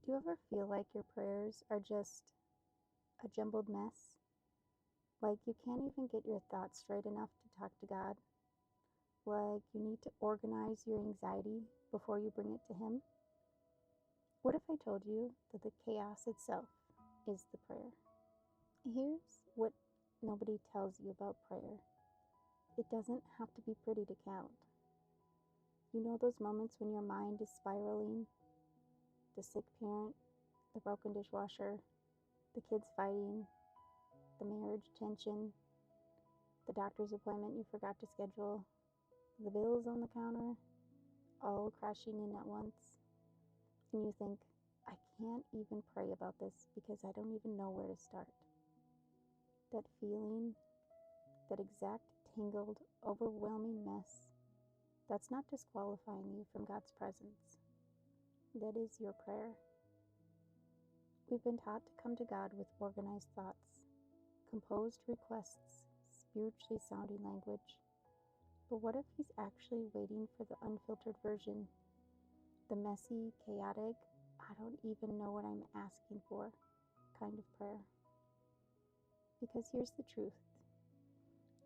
Do you ever feel like your prayers are just a jumbled mess? Like you can't even get your thoughts straight enough to talk to God? Like you need to organize your anxiety before you bring it to Him? What if I told you that the chaos itself is the prayer? Here's what nobody tells you about prayer. It doesn't have to be pretty to count. You know those moments when your mind is spiraling? The sick parent, the broken dishwasher, the kids fighting, the marriage tension, the doctor's appointment you forgot to schedule, the bills on the counter, all crashing in at once. And you think, I can't even pray about this because I don't even know where to start. That feeling, that exact tangled, overwhelming mess, that's not disqualifying you from God's presence. That is your prayer. We've been taught to come to God with organized thoughts, composed requests, spiritually sounding language. But what if He's actually waiting for the unfiltered version? The messy, chaotic, I don't even know what I'm asking for kind of prayer. Because here's the truth.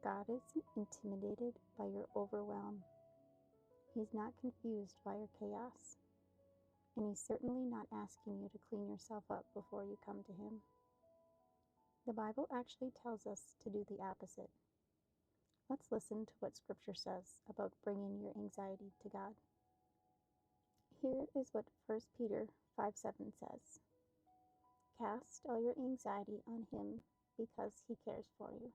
God isn't intimidated by your overwhelm. He's not confused by your chaos. And He's certainly not asking you to clean yourself up before you come to Him. The Bible actually tells us to do the opposite. Let's listen to what Scripture says about bringing your anxiety to God. Here is what 1 Peter 5:7 says. Cast all your anxiety on Him because He cares for you.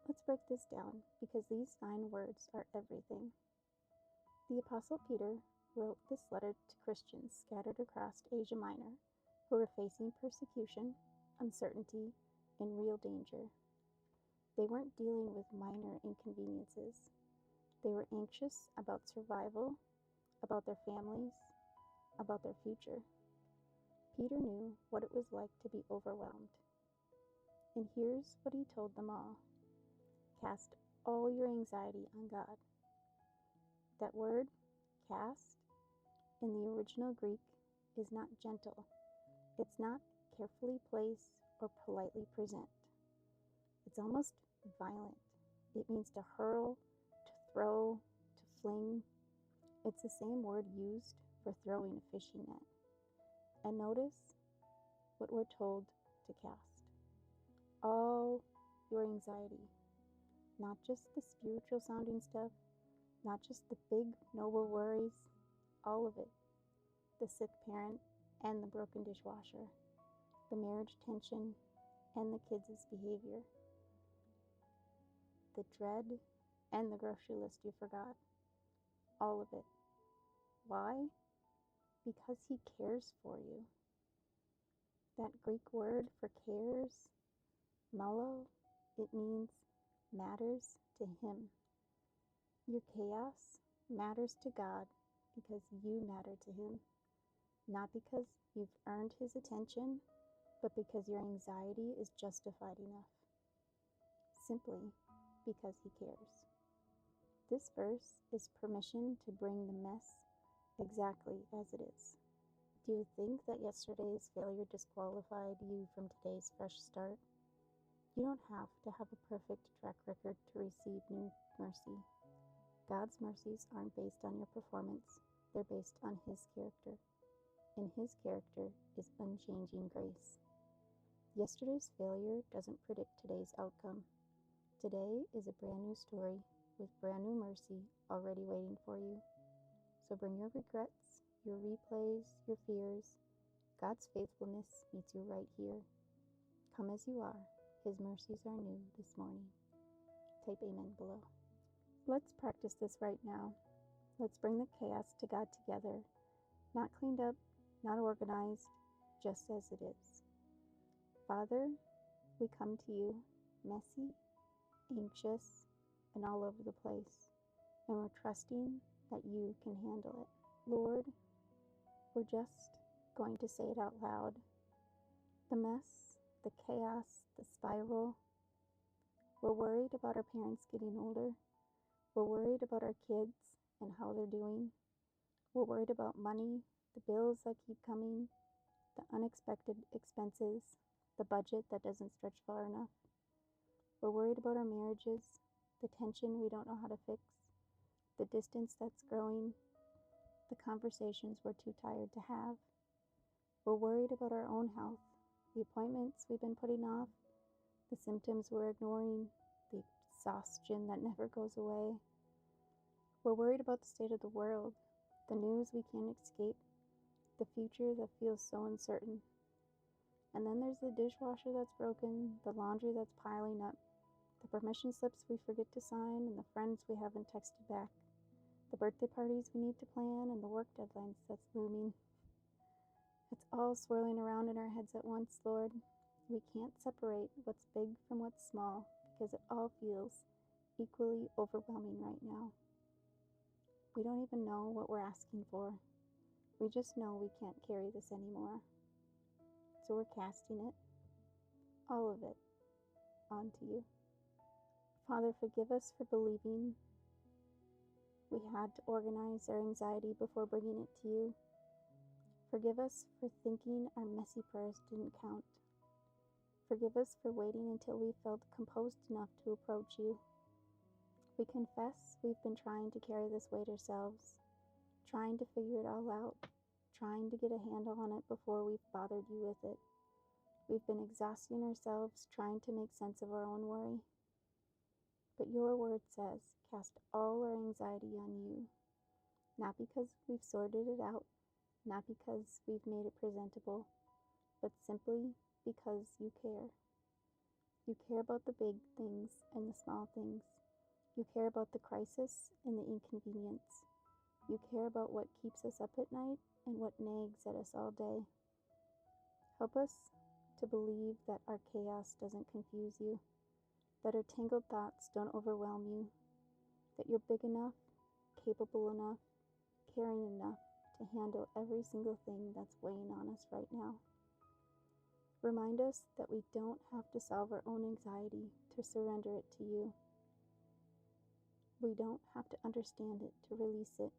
Let's break this down because these 9 words are everything. The Apostle Peter wrote this letter to Christians scattered across Asia Minor who were facing persecution, uncertainty, and real danger. They weren't dealing with minor inconveniences. They were anxious about survival, about their families, about their future. Peter knew what it was like to be overwhelmed. And here's what he told them all. Cast all your anxiety on God. That word, cast, in the original Greek is not gentle. It's not carefully place or politely present. It's almost violent. It means to hurl, to throw, to fling. It's the same word used for throwing a fishing net. And notice what we're told to cast. All your anxiety. Not just the spiritual sounding stuff, not just the big noble worries, all of it. The sick parent and the broken dishwasher, the marriage tension and the kids' behavior, the dread and the grocery list you forgot, all of it. Why? Because He cares for you. That Greek word for cares, malo, it means matters to Him. Your chaos matters to God because you matter to Him. Not because you've earned His attention, but because your anxiety is justified enough. Simply because He cares. This verse is permission to bring the mess exactly as it is. Do you think that yesterday's failure disqualified you from today's fresh start? You don't have to have a perfect track record to receive new mercy. God's mercies aren't based on your performance. They're based on His character. And His character is unchanging grace. Yesterday's failure doesn't predict today's outcome. Today is a brand new story with brand new mercy already waiting for you. So bring your regrets, your replays, your fears. God's faithfulness meets you right here. Come as you are. His mercies are new this morning. Type amen below. Let's practice this right now. Let's bring the chaos to God together. Not cleaned up, not organized, just as it is. Father, we come to you messy, anxious, and all over the place. And we're trusting that you can handle it. Lord, we're just going to say it out loud. The mess, the chaos, the spiral. We're worried about our parents getting older. We're worried about our kids and how they're doing. We're worried about money, the bills that keep coming, the unexpected expenses, the budget that doesn't stretch far enough. We're worried about our marriages, the tension we don't know how to fix, the distance that's growing, the conversations we're too tired to have. We're worried about our own health, the appointments we've been putting off, the symptoms we're ignoring, the exhaustion that never goes away. We're worried about the state of the world, the news we can't escape, the future that feels so uncertain. And then there's the dishwasher that's broken, the laundry that's piling up, the permission slips we forget to sign, and the friends we haven't texted back, the birthday parties we need to plan, and the work deadlines that's looming. It's all swirling around in our heads at once, Lord. We can't separate what's big from what's small because it all feels equally overwhelming right now. We don't even know what we're asking for. We just know we can't carry this anymore. So we're casting it, all of it, onto you. Father, forgive us for believing we had to organize our anxiety before bringing it to you. Forgive us for thinking our messy prayers didn't count. Forgive us for waiting until we felt composed enough to approach you. We confess we've been trying to carry this weight ourselves, trying to figure it all out, trying to get a handle on it before we've bothered you with it. We've been exhausting ourselves trying to make sense of our own worry. But your word says, cast all our anxiety on you, not because we've sorted it out, not because we've made it presentable, but simply because you care. You care about the big things and the small things. You care about the crisis and the inconvenience. You care about what keeps us up at night and what nags at us all day. Help us to believe that our chaos doesn't confuse you, that our tangled thoughts don't overwhelm you, that you're big enough, capable enough, caring enough to handle every single thing that's weighing on us right now. Remind us that we don't have to solve our own anxiety to surrender it to you. We don't have to understand it to release it.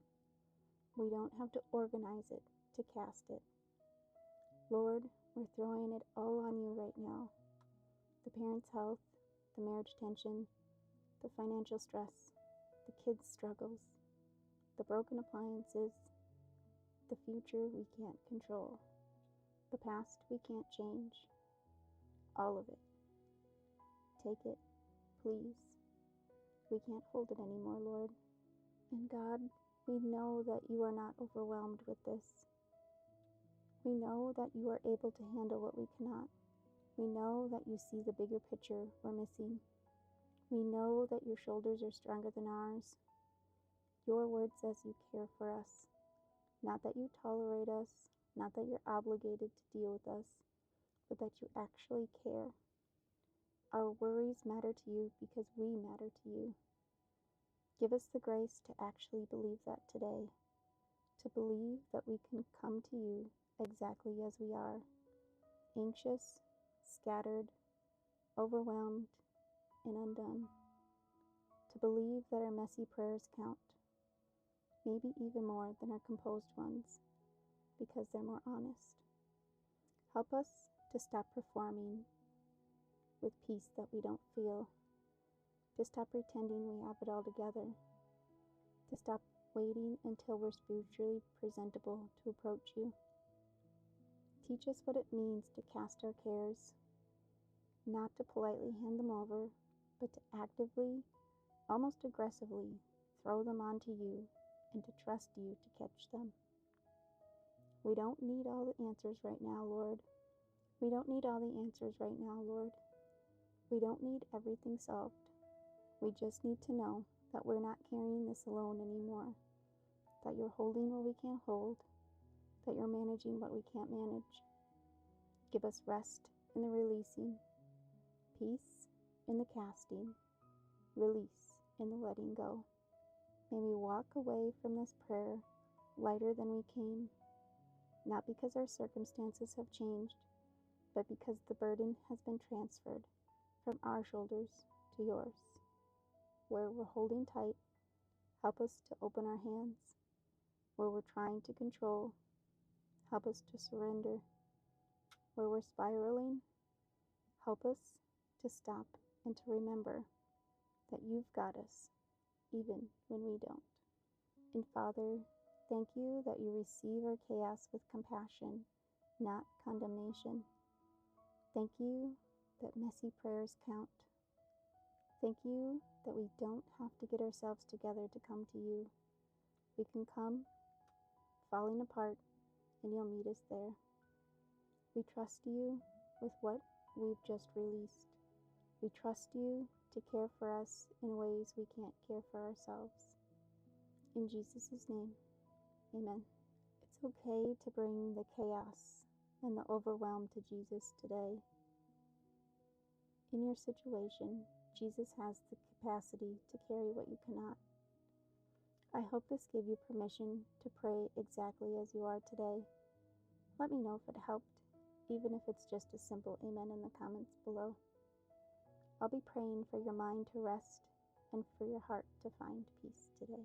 We don't have to organize it to cast it. Lord, we're throwing it all on you right now. The parents' health, the marriage tension, the financial stress, the kids' struggles, the broken appliances, the future we can't control, the past we can't change. All of it. Take it, please. We can't hold it anymore, Lord. And God, we know that you are not overwhelmed with this. We know that you are able to handle what we cannot. We know that you see the bigger picture we're missing. We know that your shoulders are stronger than ours. Your word says you care for us. Not that you tolerate us, not that you're obligated to deal with us, but that you actually care. Our worries matter to you because we matter to you. Give us the grace to actually believe that today, to believe that we can come to you exactly as we are, anxious, scattered, overwhelmed, and undone. To believe that our messy prayers count, maybe even more than our composed ones, because they're more honest. Help us to stop performing with peace that we don't feel, to stop pretending we have it all together, to stop waiting until we're spiritually presentable to approach you. Teach us what it means to cast our cares, not to politely hand them over, but to actively, almost aggressively, throw them onto you and to trust you to catch them. We don't need all the answers right now, Lord. We don't need all the answers right now, Lord. We don't need everything solved. We just need to know that we're not carrying this alone anymore, that you're holding what we can't hold, that you're managing what we can't manage. Give us rest in the releasing, peace in the casting, release in the letting go. May we walk away from this prayer lighter than we came, not because our circumstances have changed, but because the burden has been transferred from our shoulders to yours. Where we're holding tight, help us to open our hands. Where we're trying to control, Help us to surrender. Where we're spiraling, help us to stop and to remember that you've got us, even when we don't. And Father, thank you that you receive our chaos with compassion, not condemnation. Thank you that messy prayers count. Thank you that we don't have to get ourselves together to come to you. We can come falling apart and you'll meet us there. We trust you with what we've just released. We trust you to care for us in ways we can't care for ourselves. In Jesus' name, amen. It's okay to bring the chaos and the overwhelm to Jesus today. In your situation, Jesus has the capacity to carry what you cannot. I hope this gave you permission to pray exactly as you are today. Let me know if it helped, even if it's just a simple amen in the comments below. I'll be praying for your mind to rest and for your heart to find peace today.